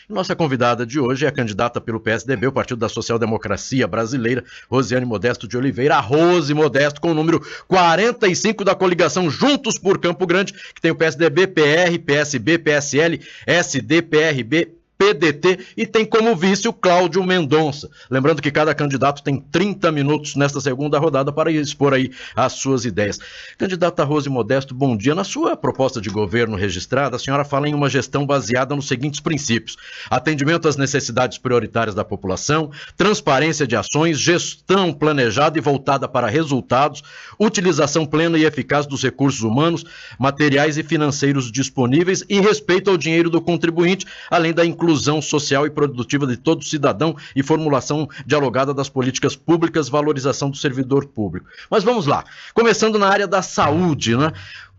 Nossa convidada de hoje é a candidata pelo PSDB, o Partido da Social Democracia Brasileira, Rosiane Modesto de Oliveira, a Rose Modesto, com o número 45 da coligação Juntos por Campo Grande, que tem o PSDB, PR, PSB, PSL, SD, PRB, PDT e tem como vice o Cláudio Mendonça. Lembrando que cada candidato tem 30 minutos nesta segunda rodada para expor aí as suas ideias. Candidata Rose Modesto, bom dia. Na sua proposta de governo registrada, a senhora fala em uma gestão baseada nos seguintes princípios: atendimento às necessidades prioritárias da população, transparência de ações, gestão planejada e voltada para resultados, utilização plena e eficaz dos recursos humanos, materiais e financeiros disponíveis e respeito ao dinheiro do contribuinte, além da inclusão social e produtiva de todo cidadão e formulação dialogada das políticas públicas, valorização do servidor público. Mas vamos lá, começando na área da saúde, né?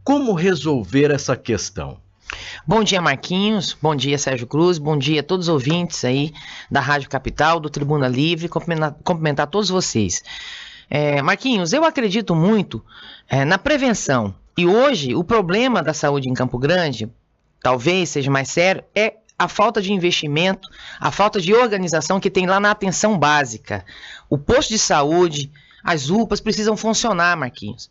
Como resolver essa questão? Bom dia, Marquinhos, bom dia, Sérgio Cruz, bom dia a todos os ouvintes aí da Rádio Capital, do Tribuna Livre, cumprimentar todos vocês. Marquinhos, eu acredito muito na prevenção, e hoje o problema da saúde em Campo Grande, talvez seja mais sério, é a falta de investimento, a falta de organização que tem lá na atenção básica. O posto de saúde, as UPAs precisam funcionar, Marquinhos.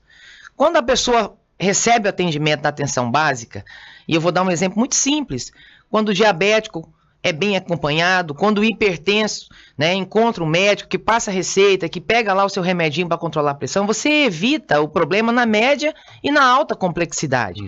Quando a pessoa recebe o atendimento da atenção básica, e eu vou dar um exemplo muito simples, quando o diabético é bem acompanhado, quando o hipertenso, né, encontra um médico que passa a receita, que pega lá o seu remedinho para controlar a pressão, você evita o problema na média e na alta complexidade.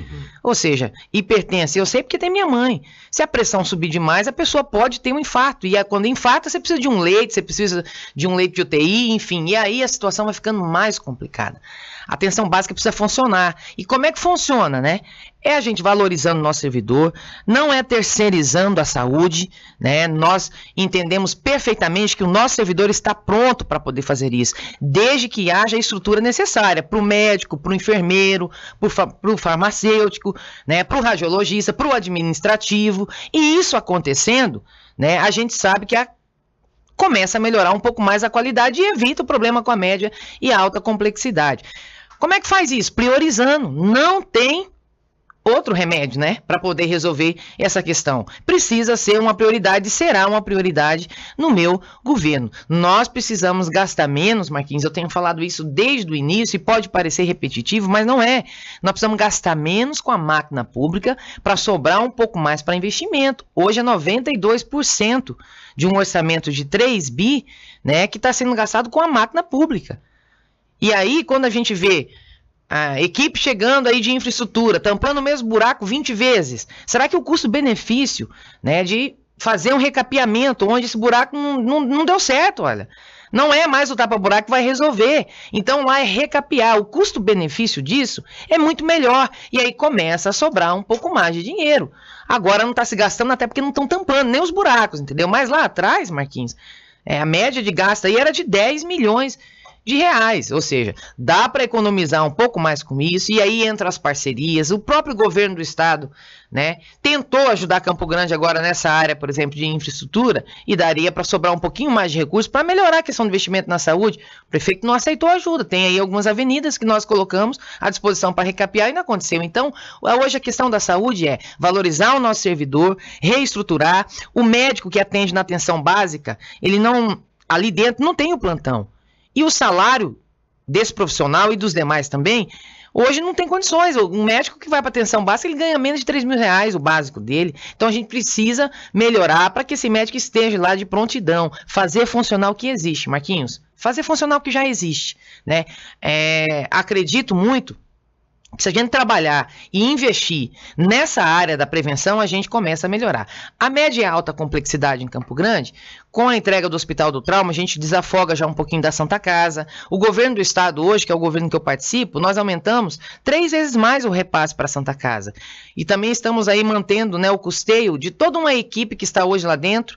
Ou seja, hipertenso, eu sei porque tem minha mãe. Se a pressão subir demais, a pessoa pode ter um infarto. E quando infarta, você precisa de um leite, você precisa de um leite de UTI, enfim. E aí a situação vai ficando mais complicada. A atenção básica precisa funcionar. E como é que funciona, né? É a gente valorizando o nosso servidor, não é terceirizando a saúde, né? Nós entendemos perfeitamente que o nosso servidor está pronto para poder fazer isso, desde que haja a estrutura necessária para o médico, para o enfermeiro, para o farmacêutico, né? Para o radiologista, para o administrativo. E isso acontecendo, né? A gente sabe que começa a melhorar um pouco mais a qualidade e evita o problema com a média e a alta complexidade. Como é que faz isso? Priorizando. Não tem outro remédio, né, para poder resolver essa questão. Precisa ser uma prioridade, será uma prioridade no meu governo. Nós precisamos gastar menos, Marquinhos, eu tenho falado isso desde o início e pode parecer repetitivo, mas não é. Nós precisamos gastar menos com a máquina pública para sobrar um pouco mais para investimento. Hoje é 92% de um orçamento de 3 bi, né, que está sendo gastado com a máquina pública. E aí, quando a gente vê a equipe chegando aí de infraestrutura, tampando o mesmo buraco 20 vezes, será que o custo-benefício, né, de fazer um recapeamento onde esse buraco não deu certo, olha, não é mais o tapa-buraco que vai resolver, então lá é recapear, o custo-benefício disso é muito melhor, e aí começa a sobrar um pouco mais de dinheiro. Agora não está se gastando até porque não estão tampando nem os buracos, entendeu? Mas lá atrás, Marquinhos, a média de gasto aí era de 10 milhões de reais, ou seja, dá para economizar um pouco mais com isso, e aí entra as parcerias, o próprio governo do estado, né, tentou ajudar Campo Grande agora nessa área, por exemplo, de infraestrutura, e daria para sobrar um pouquinho mais de recursos para melhorar a questão do investimento na saúde. O prefeito não aceitou ajuda, tem aí algumas avenidas que nós colocamos à disposição para recapear e não aconteceu. Então, hoje a questão da saúde é valorizar o nosso servidor, reestruturar, o médico que atende na atenção básica, ele não, ali dentro não tem o plantão. E o salário desse profissional e dos demais também, hoje não tem condições. Um médico que vai para atenção básica, ele ganha menos de 3 mil reais, o básico dele. Então a gente precisa melhorar para que esse médico esteja lá de prontidão, fazer funcionar o que existe, Marquinhos. Fazer funcionar o que já existe, né? Acredito muito que se a gente trabalhar e investir nessa área da prevenção, a gente começa a melhorar. A média e a alta complexidade em Campo Grande, com a entrega do Hospital do Trauma, a gente desafoga já um pouquinho da Santa Casa. O governo do estado hoje, que é o governo que eu participo, nós aumentamos 3 vezes mais o repasse para a Santa Casa. E também estamos aí mantendo, né, o custeio de toda uma equipe que está hoje lá dentro,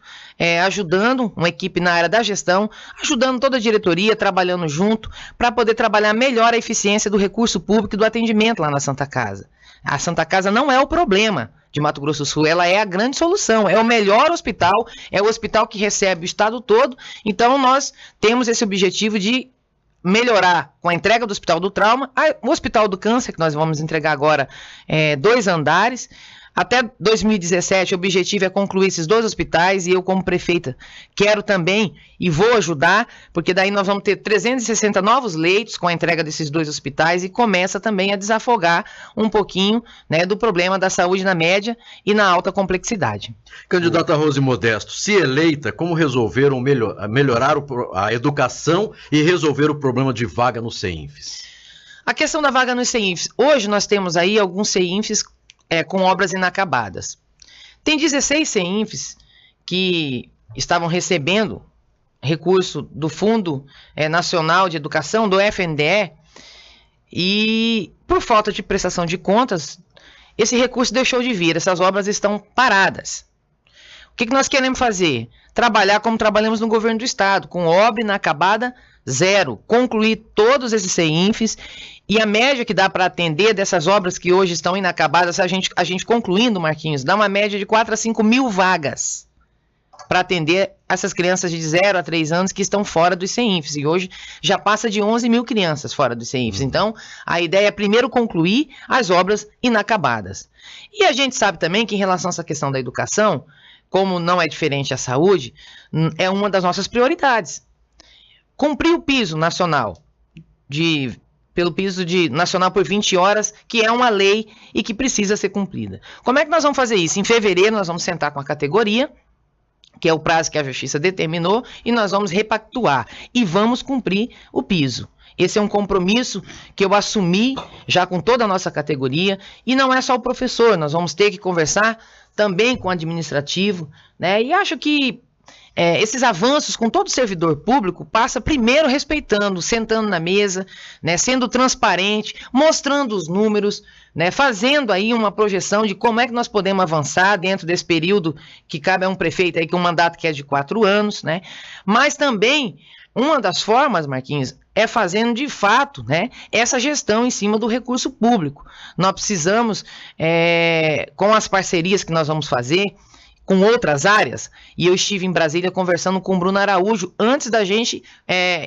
ajudando, uma equipe na área da gestão, ajudando toda a diretoria, trabalhando junto, para poder trabalhar melhor a eficiência do recurso público e do atendimento lá na Santa Casa. A Santa Casa não é o problema de Mato Grosso do Sul, ela é a grande solução, é o melhor hospital, é o hospital que recebe o estado todo. Então nós temos esse objetivo de melhorar com a entrega do Hospital do Trauma, o Hospital do Câncer, que nós vamos entregar agora 2 andares, Até 2017, o objetivo é concluir esses 2 hospitais e eu, como prefeita, quero também e vou ajudar, porque daí nós vamos ter 360 novos leitos com a entrega desses 2 hospitais e começa também a desafogar um pouquinho, né, do problema da saúde na média e na alta complexidade. Candidata Rose Modesto, se eleita, como resolveram melhorar a educação e resolver o problema de vaga no CEINFES? A questão da vaga no CEINFES. Hoje nós temos aí alguns CEINFES com obras inacabadas. Tem 16 CEINFES que estavam recebendo recurso do Fundo Nacional de Educação, do FNDE, e por falta de prestação de contas, esse recurso deixou de vir, essas obras estão paradas. O que nós queremos fazer? Trabalhar como trabalhamos no governo do estado, com obra inacabada zero, concluir todos esses CEINFES, e a média que dá para atender dessas obras que hoje estão inacabadas, a gente concluindo, Marquinhos, dá uma média de 4 a 5 mil vagas para atender essas crianças de 0 a 3 anos que estão fora dos CEINFES, e hoje já passa de 11 mil crianças fora dos CEINFES. Então, a ideia é primeiro concluir as obras inacabadas. E a gente sabe também que em relação a essa questão da educação, como não é diferente a saúde, é uma das nossas prioridades. Cumprir o piso nacional, pelo piso nacional por 20 horas, que é uma lei e que precisa ser cumprida. Como é que nós vamos fazer isso? Em fevereiro nós vamos sentar com a categoria, que é o prazo que a Justiça determinou, e nós vamos repactuar e vamos cumprir o piso. Esse é um compromisso que eu assumi já com toda a nossa categoria, e não é só o professor, nós vamos ter que conversar também com o administrativo, né? E acho que esses avanços com todo servidor público passa primeiro respeitando, sentando na mesa, né, sendo transparente, mostrando os números, né, fazendo aí uma projeção de como é que nós podemos avançar dentro desse período que cabe a um prefeito aí com um mandato que é de 4 anos, né? Mas também uma das formas, Marquinhos, é fazendo de fato, né, essa gestão em cima do recurso público. Nós precisamos, com as parcerias que nós vamos fazer com outras áreas, e eu estive em Brasília conversando com o Bruno Araújo antes da gente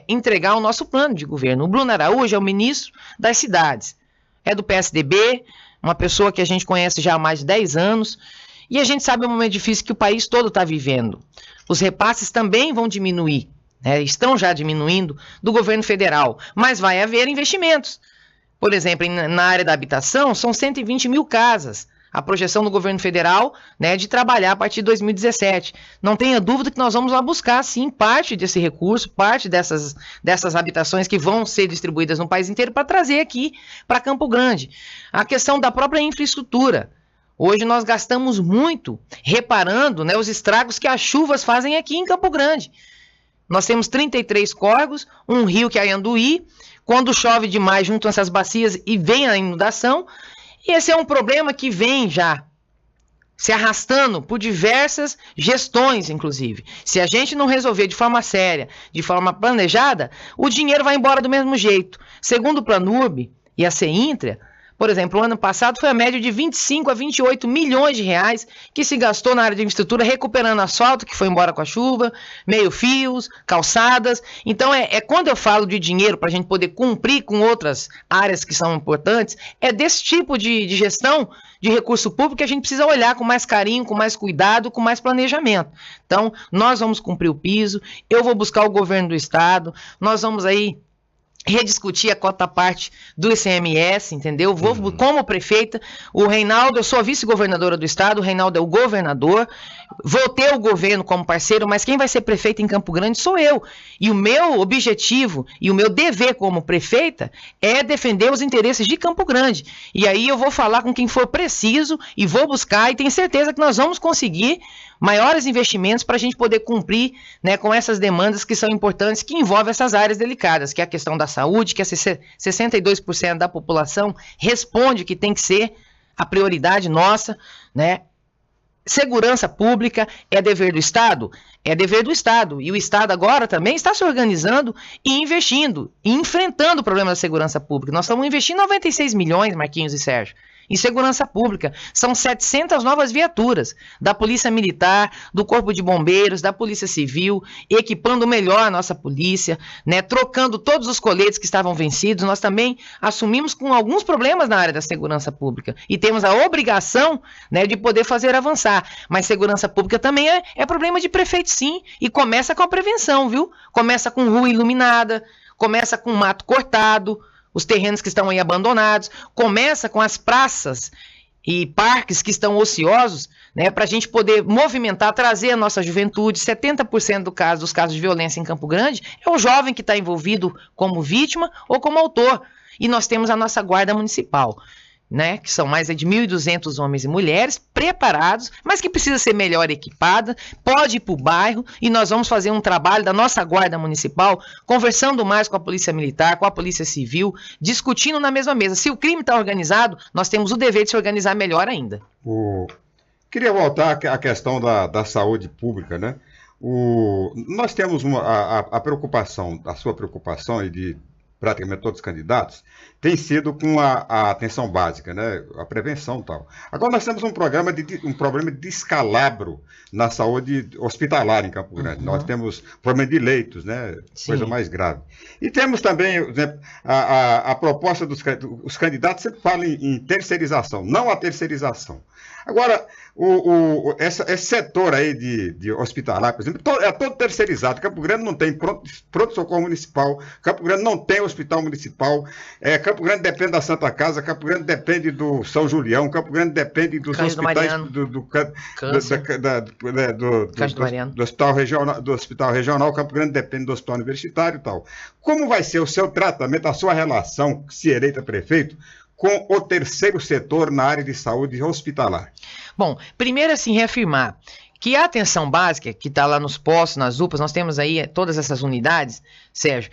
entregar o nosso plano de governo. O Bruno Araújo é o ministro das cidades, é do PSDB, uma pessoa que a gente conhece já há mais de 10 anos, e a gente sabe o momento difícil que o país todo está vivendo. Os repasses também vão diminuir, estão já diminuindo do governo federal, mas vai haver investimentos. Por exemplo, na área da habitação, são 120 mil casas. A projeção do governo federal, né, de trabalhar a partir de 2017. Não tenha dúvida que nós vamos lá buscar, sim, parte desse recurso, parte dessas habitações que vão ser distribuídas no país inteiro para trazer aqui para Campo Grande. A questão da própria infraestrutura. Hoje nós gastamos muito reparando, né, os estragos que as chuvas fazem aqui em Campo Grande. Nós temos 33 córregos, um rio que é Anduí. Quando chove demais, juntam essas bacias e vem a inundação. E esse é um problema que vem já se arrastando por diversas gestões, inclusive. Se a gente não resolver de forma séria, de forma planejada, o dinheiro vai embora do mesmo jeito. Segundo o Planurb e a CEINTRA, por exemplo, o ano passado foi a média de 25 a 28 milhões de reais que se gastou na área de infraestrutura, recuperando asfalto que foi embora com a chuva, meio-fios, calçadas. Então, quando eu falo de dinheiro para a gente poder cumprir com outras áreas que são importantes, é desse tipo de gestão de recurso público que a gente precisa olhar com mais carinho, com mais cuidado, com mais planejamento. Então, nós vamos cumprir o piso, eu vou buscar o governo do estado, nós vamos aí rediscutir a cota-parte do ICMS, entendeu? Vou, como prefeita, o Reinaldo, eu sou a vice-governadora do estado, o Reinaldo é o governador, vou ter o governo como parceiro, mas quem vai ser prefeita em Campo Grande sou eu. E o meu objetivo e o meu dever como prefeita é defender os interesses de Campo Grande. E aí eu vou falar com quem for preciso e vou buscar, e tenho certeza que nós vamos conseguir maiores investimentos para a gente poder cumprir, né, com essas demandas que são importantes, que envolvem essas áreas delicadas, que é a questão da saúde, que 62% da população responde que tem que ser a prioridade nossa, né? Segurança pública é dever do Estado? É dever do Estado. E o Estado agora também está se organizando e investindo, e enfrentando o problema da segurança pública. Nós estamos investindo 96 milhões, Marquinhos e Sérgio, em segurança pública. São 700 novas viaturas da Polícia Militar, do Corpo de Bombeiros, da Polícia Civil, equipando melhor a nossa polícia, né, trocando todos os coletes que estavam vencidos. Nós também assumimos com alguns problemas na área da segurança pública e temos a obrigação, né, de poder fazer avançar. Mas segurança pública também é problema de prefeito, sim, e começa com a prevenção, viu? Começa com rua iluminada, começa com mato cortado, os terrenos que estão aí abandonados, começa com as praças e parques que estão ociosos, né, para a gente poder movimentar, trazer a nossa juventude. 70% dos casos de violência em Campo Grande é o jovem que está envolvido como vítima ou como autor. E nós temos a nossa guarda municipal, né, que são mais de 1.200 homens e mulheres preparados, mas que precisa ser melhor equipada, pode ir para o bairro, e nós vamos fazer um trabalho da nossa guarda municipal, conversando mais com a Polícia Militar, com a Polícia Civil, discutindo na mesma mesa. Se o crime está organizado, nós temos o dever de se organizar melhor ainda. Queria voltar à questão da saúde pública, né? Nós temos a preocupação, a sua preocupação e de praticamente todos os candidatos, tem sido com a atenção básica, né? A prevenção e tal. Agora nós temos um problema de descalabro na saúde hospitalar em Campo Grande. Nós temos problema de leitos, né? Sim. Coisa mais grave. E temos também, né, a proposta os candidatos sempre falam em terceirização, não a terceirização. Agora, esse setor aí de hospitalar, por exemplo, é todo terceirizado. Campo Grande não tem pronto-socorro municipal, Campo Grande não tem hospital municipal, Campo Grande depende da Santa Casa, Campo Grande depende do São Julião, Campo Grande depende dos hospitais do hospital regional, Campo Grande depende do hospital universitário e tal. Como vai ser o seu tratamento, a sua relação, se eleita prefeito, com o terceiro setor na área de saúde hospitalar? Bom, primeiro assim, reafirmar que a atenção básica, que está lá nos postos, nas UPAs, nós temos aí todas essas unidades, Sérgio,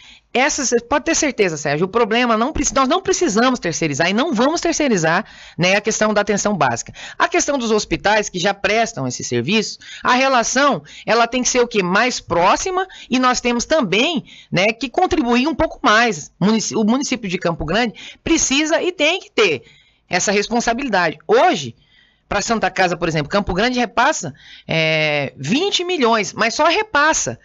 pode ter certeza, Sérgio, o problema, nós não precisamos terceirizar e não vamos terceirizar, né, a questão da atenção básica. A questão dos hospitais que já prestam esse serviço, a relação, ela tem que ser o quê? Mais próxima, e nós temos também, né, que contribuir um pouco mais. O município de Campo Grande precisa e tem que ter essa responsabilidade. Hoje, para Santa Casa, por exemplo, Campo Grande repassa 20 milhões, mas só repassa,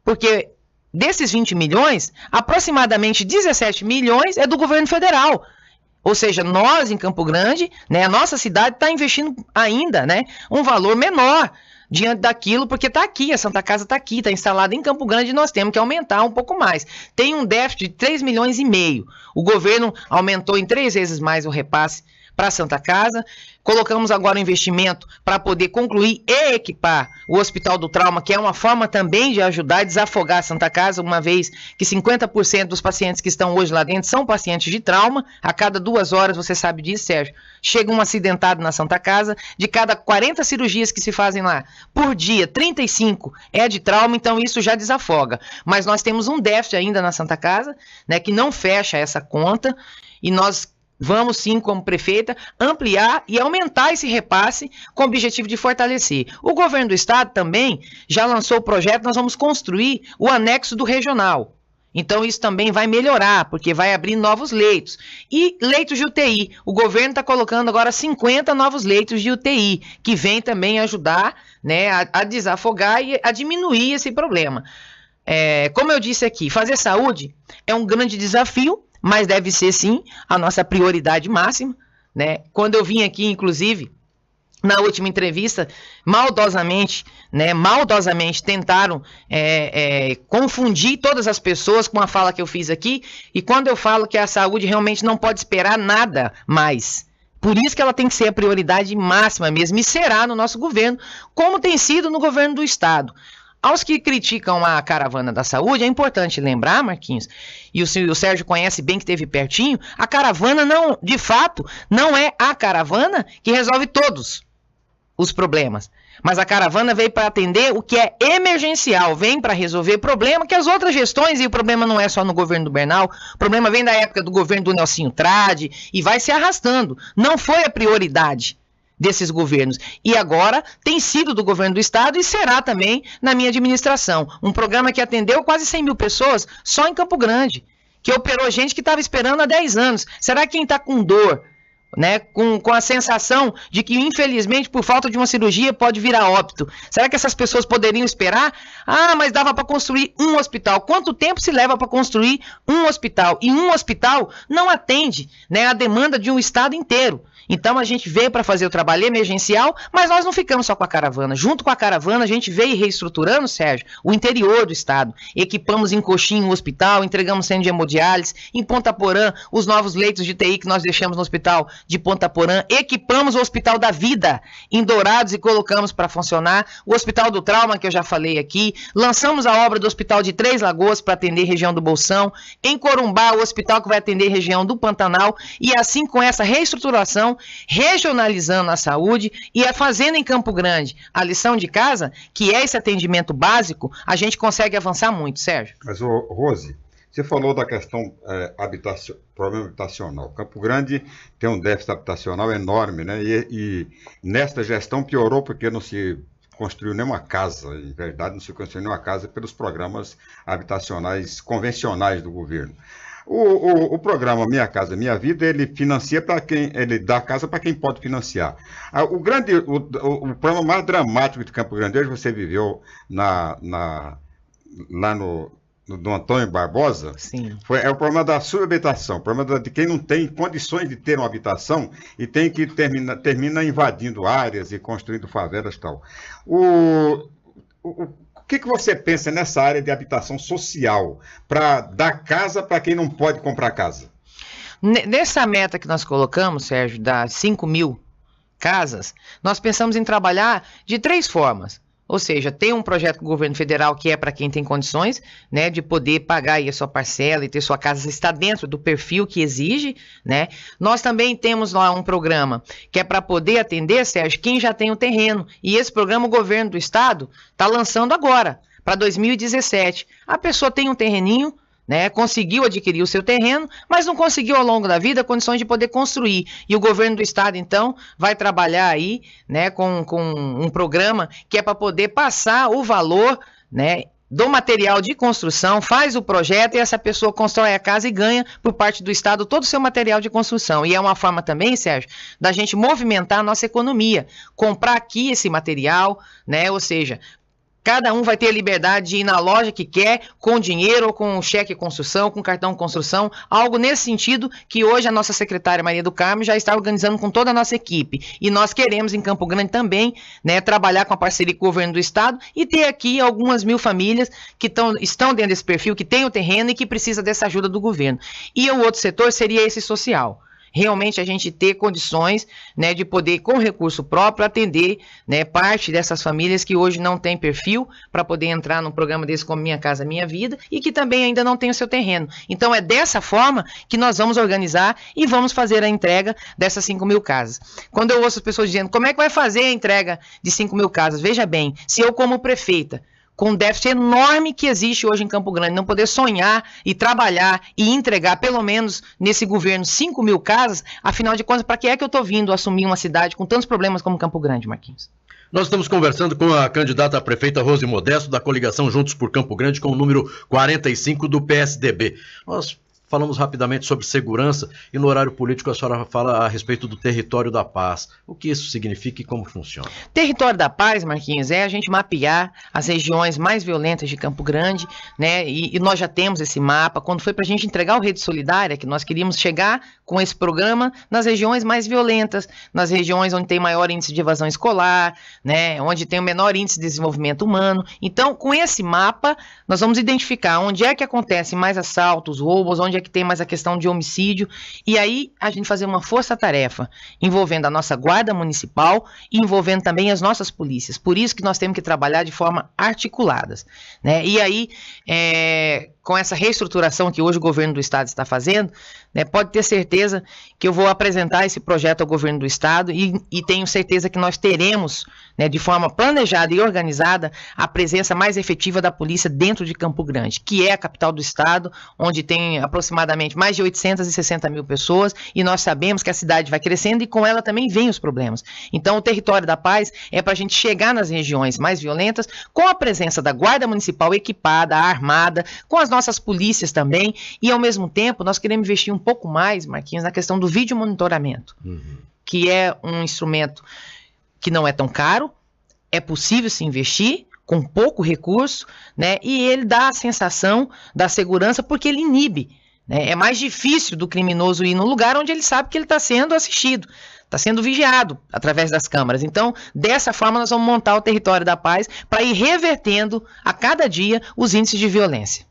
porque desses 20 milhões, aproximadamente 17 milhões é do governo federal. Ou seja, nós em Campo Grande, né, a nossa cidade está investindo ainda, né, um valor menor diante daquilo, porque está aqui, a Santa Casa está aqui, está instalada em Campo Grande, e nós temos que aumentar um pouco mais. Tem um déficit de 3 milhões e meio. O governo aumentou em 3 vezes mais o repasse para a Santa Casa. Colocamos agora um investimento para poder concluir e equipar o Hospital do Trauma, que é uma forma também de ajudar a desafogar a Santa Casa, uma vez que 50% dos pacientes que estão hoje lá dentro são pacientes de trauma. A cada 2 horas, você sabe disso, Sérgio, chega um acidentado na Santa Casa. De cada 40 cirurgias que se fazem lá por dia, 35 é de trauma, então isso já desafoga. Mas nós temos um déficit ainda na Santa Casa, né, que não fecha essa conta, e nós vamos sim, como prefeita, ampliar e aumentar esse repasse com o objetivo de fortalecer. O governo do estado também já lançou o projeto, nós vamos construir o anexo do regional. Então isso também vai melhorar, porque vai abrir novos leitos. E leitos de UTI. O governo está colocando agora 50 novos leitos de UTI, que vem também ajudar, né, a desafogar e a diminuir esse problema. Como eu disse aqui, fazer saúde é um grande desafio, mas deve ser, sim, a nossa prioridade máxima, né? Quando eu vim aqui, inclusive, na última entrevista, maldosamente tentaram confundir todas as pessoas com a fala que eu fiz aqui, e quando eu falo que a saúde realmente não pode esperar nada mais. Por isso que ela tem que ser a prioridade máxima mesmo, e será no nosso governo, como tem sido no governo do estado. Aos que criticam a caravana da saúde, é importante lembrar, Marquinhos, e o Sérgio conhece bem que esteve pertinho, a caravana não, de fato, não é a caravana que resolve todos os problemas. Mas a caravana veio para atender o que é emergencial, vem para resolver problema que as outras gestões, e o problema não é só no governo do Bernal, o problema vem da época do governo do Nelsinho Trade e vai se arrastando. Não foi a prioridade desses governos, e agora tem sido do governo do estado e será também na minha administração. Um programa que atendeu quase 100 mil pessoas só em Campo Grande, que operou gente que estava esperando há 10 anos. Será que quem está com dor né, com a sensação de que, infelizmente, por falta de uma cirurgia, pode vir a óbito. Será que essas pessoas poderiam esperar? Ah, mas dava para construir um hospital. Quanto tempo se leva para construir um hospital? E um hospital não atende, né, a demanda de um estado inteiro. Então a gente veio para fazer o trabalho emergencial, mas nós não ficamos só com a caravana. Junto com a caravana, a gente veio reestruturando, Sérgio, o interior do estado. Equipamos em Coxim o hospital, entregamos centro de hemodiálise, em Ponta Porã, os novos leitos de TI que nós deixamos no hospital de Ponta Porã. Equipamos o Hospital da Vida em Dourados e colocamos para funcionar. O Hospital do Trauma, que eu já falei aqui. Lançamos a obra do Hospital de Três Lagoas para atender região do Bolsão. Em Corumbá, o hospital que vai atender região do Pantanal. E assim, com essa reestruturação, regionalizando a saúde e fazendo em Campo Grande a lição de casa, que é esse atendimento básico, a gente consegue avançar muito, Sérgio. Mas, Rose, você falou da questão problema habitacional. Campo Grande tem um déficit habitacional enorme, né? E nesta gestão piorou porque não se construiu nenhuma casa, em verdade não se construiu nenhuma casa pelos programas habitacionais convencionais do governo. O programa Minha Casa Minha Vida, ele financia para quem, ele dá casa para quem pode financiar. O problema mais dramático de Campo Grande, hoje você viveu lá no Antônio Barbosa, Sim. É o problema da subhabitação, o problema de quem não tem condições de ter uma habitação e tem que termina invadindo áreas e construindo favelas e tal. O que você pensa nessa área de habitação social para dar casa para quem não pode comprar casa? Nessa meta que nós colocamos, Sérgio, das 5.000 casas, nós pensamos em trabalhar de 3 formas. Ou seja, tem um projeto do governo federal que é para quem tem condições, né, de poder pagar aí a sua parcela e ter sua casa, está dentro do perfil que exige, né? Nós também temos lá um programa que é para poder atender, Sérgio, quem já tem o terreno. E esse programa o governo do estado está lançando agora, para 2017. A pessoa tem um terreninho, né, conseguiu adquirir o seu terreno, mas não conseguiu ao longo da vida condições de poder construir. E o governo do estado, então, vai trabalhar aí, né, com um programa que é para poder passar o valor, né, do material de construção, faz o projeto e essa pessoa constrói a casa e ganha por parte do estado todo o seu material de construção. E é uma forma também, Sérgio, da gente movimentar a nossa economia, comprar aqui esse material, né, ou seja, cada um vai ter a liberdade de ir na loja que quer, com dinheiro ou com cheque construção, com cartão construção, algo nesse sentido que hoje a nossa secretária Maria do Carmo já está organizando com toda a nossa equipe. E nós queremos em Campo Grande também, né, trabalhar com a parceria com o governo do estado e ter aqui algumas 1.000 famílias que estão dentro desse perfil, que tem o terreno e que precisa dessa ajuda do governo. E o outro setor seria esse social. Realmente a gente ter condições, né, de poder, com recurso próprio, atender, né, parte dessas famílias que hoje não tem perfil para poder entrar num programa desse como Minha Casa Minha Vida e que também ainda não tem o seu terreno. Então é dessa forma que nós vamos organizar e vamos fazer a entrega dessas 5.000 casas. Quando eu ouço as pessoas dizendo como é que vai fazer a entrega de 5.000 casas, veja bem, se eu como prefeita, com o déficit enorme que existe hoje em Campo Grande, não poder sonhar e trabalhar e entregar, pelo menos nesse governo, 5.000 casas, afinal de contas, para que é que eu estou vindo assumir uma cidade com tantos problemas como Campo Grande, Marquinhos? Nós estamos conversando com a candidata a prefeita Rose Modesto, da coligação Juntos por Campo Grande, com o número 45 do PSDB. Nós falamos rapidamente sobre segurança e no horário político a senhora fala a respeito do território da paz. O que isso significa e como funciona? Território da paz, Marquinhos, é a gente mapear as regiões mais violentas de Campo Grande, né? E nós já temos esse mapa. Quando foi para a gente entregar o Rede Solidária, que nós queríamos chegar com esse programa nas regiões mais violentas, nas regiões onde tem maior índice de evasão escolar, né? Onde tem o menor índice de desenvolvimento humano. Então, com esse mapa, nós vamos identificar onde é que acontece mais assaltos, roubos, onde é que tem mais a questão de homicídio, e aí a gente fazer uma força-tarefa envolvendo a nossa guarda municipal e envolvendo também as nossas polícias. Por isso que nós temos que trabalhar de forma articuladas, né? E aí, com essa reestruturação que hoje o governo do estado está fazendo, né, pode ter certeza que eu vou apresentar esse projeto ao governo do estado e tenho certeza que nós teremos, né, de forma planejada e organizada, a presença mais efetiva da polícia dentro de Campo Grande, que é a capital do estado, onde tem aproximadamente aproximadamente mais de 860 mil pessoas, e nós sabemos que a cidade vai crescendo e com ela também vem os problemas. Então o território da paz é para a gente chegar nas regiões mais violentas com a presença da Guarda Municipal equipada, armada, com as nossas polícias também, e ao mesmo tempo nós queremos investir um pouco mais, Marquinhos, na questão do vídeo monitoramento, que é um instrumento que não é tão caro, é possível se investir com pouco recurso, né? E ele dá a sensação da segurança porque ele inibe, né? É mais difícil do criminoso ir num lugar onde ele sabe que ele está sendo assistido, está sendo vigiado através das câmeras. Então, dessa forma, nós vamos montar o território da paz para ir revertendo a cada dia os índices de violência.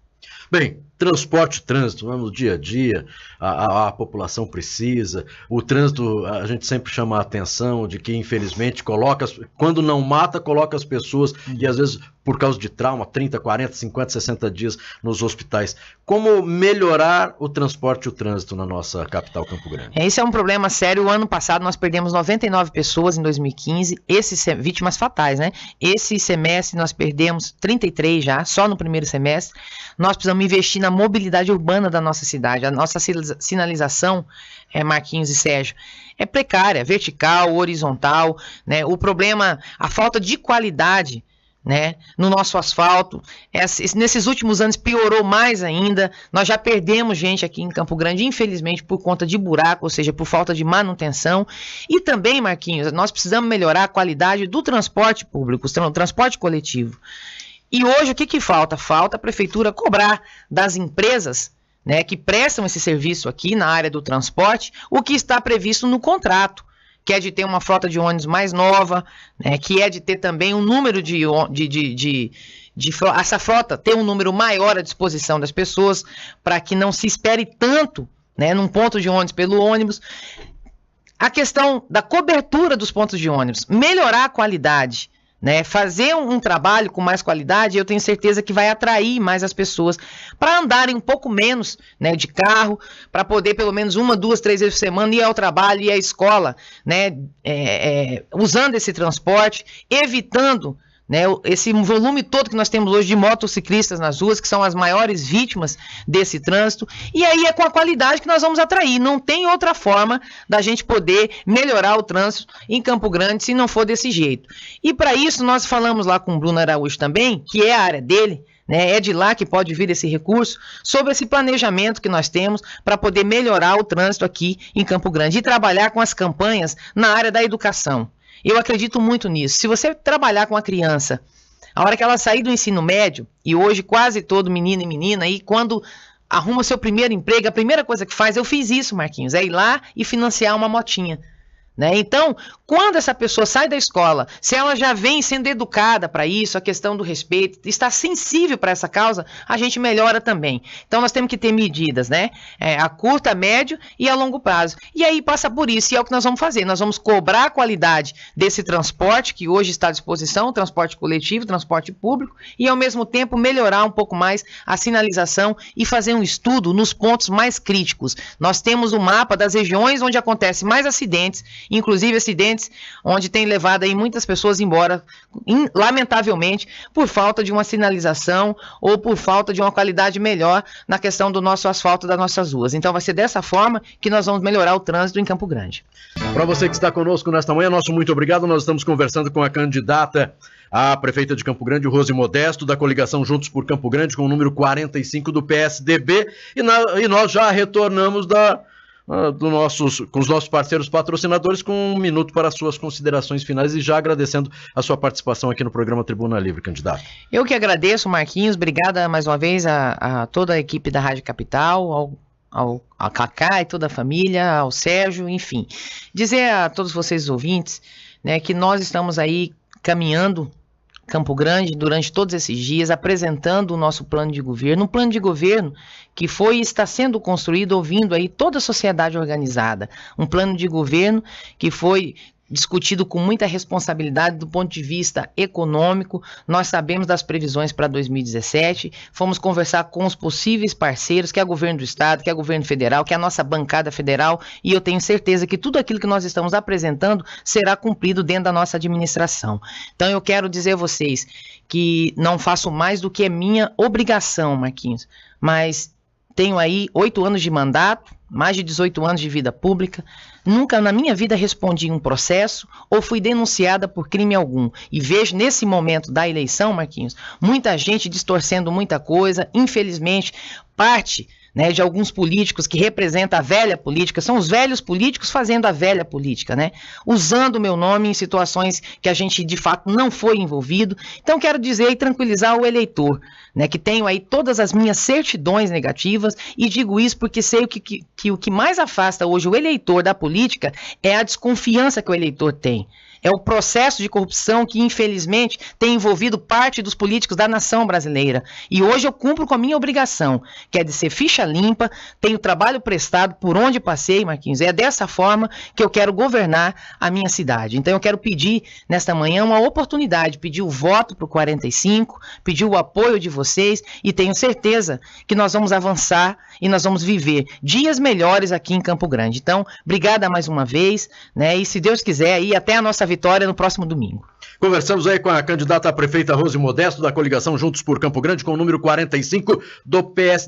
Bem, transporte e trânsito, no dia a dia, a população precisa, o trânsito, a gente sempre chama a atenção de que, infelizmente, quando não mata, coloca as pessoas, e às vezes, por causa de trauma, 30, 40, 50, 60 dias nos hospitais. Como melhorar o transporte e o trânsito na nossa capital, Campo Grande? Esse é um problema sério. O ano passado nós perdemos 99 pessoas em 2015, vítimas fatais, né? Esse semestre nós perdemos 33 já, só no primeiro semestre. Nós precisamos investir na mobilidade urbana da nossa cidade. A nossa sinalização, Marquinhos e Sérgio, é precária, vertical, horizontal, né? O problema, a falta de qualidade, né, no nosso asfalto, nesses últimos anos piorou mais ainda. Nós já perdemos gente aqui em Campo Grande, infelizmente, por conta de buraco, ou seja, por falta de manutenção. E também, Marquinhos, nós precisamos melhorar a qualidade do transporte público, o transporte coletivo. E hoje o que falta? Falta a prefeitura cobrar das empresas, né, que prestam esse serviço aqui na área do transporte, o que está previsto no contrato, que é de ter uma frota de ônibus mais nova, né, que é de ter também um número essa frota ter um número maior à disposição das pessoas, para que não se espere tanto, né, num ponto de ônibus pelo ônibus. A questão da cobertura dos pontos de ônibus, melhorar a qualidade, né, fazer um trabalho com mais qualidade, eu tenho certeza que vai atrair mais as pessoas para andarem um pouco menos, né, de carro, para poder pelo menos 1, 2, 3 vezes por semana ir ao trabalho e à escola, né, usando esse transporte, evitando, né, esse volume todo que nós temos hoje de motociclistas nas ruas, que são as maiores vítimas desse trânsito. E aí é com a qualidade que nós vamos atrair. Não tem outra forma da gente poder melhorar o trânsito em Campo Grande se não for desse jeito. E para isso nós falamos lá com o Bruno Araújo também, que é a área dele, né, é de lá que pode vir esse recurso, sobre esse planejamento que nós temos para poder melhorar o trânsito aqui em Campo Grande e trabalhar com as campanhas na área da educação. Eu acredito muito nisso. Se você trabalhar com a criança, a hora que ela sair do ensino médio, e hoje quase todo menino e menina, aí quando arruma seu primeiro emprego, a primeira coisa que faz, eu fiz isso, Marquinhos, é ir lá e financiar uma motinha, né? Então, quando essa pessoa sai da escola, se ela já vem sendo educada para isso, a questão do respeito, está sensível para essa causa, a gente melhora também. Então, nós temos que ter medidas, né? A curto, a médio e a longo prazo. E aí passa por isso, e é o que nós vamos fazer. Nós vamos cobrar a qualidade desse transporte, que hoje está à disposição, transporte coletivo, transporte público, e ao mesmo tempo melhorar um pouco mais a sinalização e fazer um estudo nos pontos mais críticos. Nós temos um mapa das regiões onde acontece mais acidentes, inclusive acidentes onde tem levado aí muitas pessoas embora, lamentavelmente, por falta de uma sinalização ou por falta de uma qualidade melhor na questão do nosso asfalto das nossas ruas. Então vai ser dessa forma que nós vamos melhorar o trânsito em Campo Grande. Para você que está conosco nesta manhã, nosso muito obrigado. Nós estamos conversando com a candidata a prefeita de Campo Grande, Rose Modesto, da coligação Juntos por Campo Grande, com o número 45 do PSDB, e nós já retornamos com os nossos parceiros patrocinadores, com 1 minuto para as suas considerações finais, e já agradecendo a sua participação aqui no programa Tribuna Livre, candidato. Eu que agradeço, Marquinhos, obrigada mais uma vez a toda a equipe da Rádio Capital, ao Cacá e toda a família, ao Sérgio, enfim. Dizer a todos vocês ouvintes, né, que nós estamos aí caminhando Campo Grande durante todos esses dias, apresentando o nosso plano de governo, um plano de governo que foi e está sendo construído ouvindo aí toda a sociedade organizada, um plano de governo que foi discutido com muita responsabilidade do ponto de vista econômico. Nós sabemos das previsões para 2017, fomos conversar com os possíveis parceiros, que é o governo do estado, que é o governo federal, que é a nossa bancada federal, e eu tenho certeza que tudo aquilo que nós estamos apresentando será cumprido dentro da nossa administração. Então eu quero dizer a vocês que não faço mais do que é minha obrigação, Marquinhos, mas tenho aí 8 anos de mandato, mais de 18 anos de vida pública, nunca na minha vida respondi um processo ou fui denunciada por crime algum. E vejo nesse momento da eleição, Marquinhos, muita gente distorcendo muita coisa, infelizmente, parte, né, de alguns políticos que representam a velha política, são os velhos políticos fazendo a velha política, né, usando o meu nome em situações que a gente de fato não foi envolvido. Então quero dizer e tranquilizar o eleitor, né, que tenho aí todas as minhas certidões negativas, e digo isso porque sei que o que mais afasta hoje o eleitor da política é a desconfiança que o eleitor tem. É o processo de corrupção que, infelizmente, tem envolvido parte dos políticos da nação brasileira. E hoje eu cumpro com a minha obrigação, que é de ser ficha limpa, tenho trabalho prestado por onde passei, Marquinhos. É dessa forma que eu quero governar a minha cidade. Então eu quero pedir, nesta manhã, uma oportunidade, pedir o voto para o 45, pedir o apoio de vocês, e tenho certeza que nós vamos avançar e nós vamos viver dias melhores aqui em Campo Grande. Então, obrigada mais uma vez, né? E se Deus quiser, aí até a nossa vitória no próximo domingo. Conversamos aí com a candidata a prefeita Rose Modesto, da coligação Juntos por Campo Grande, com o número 45 do PSD.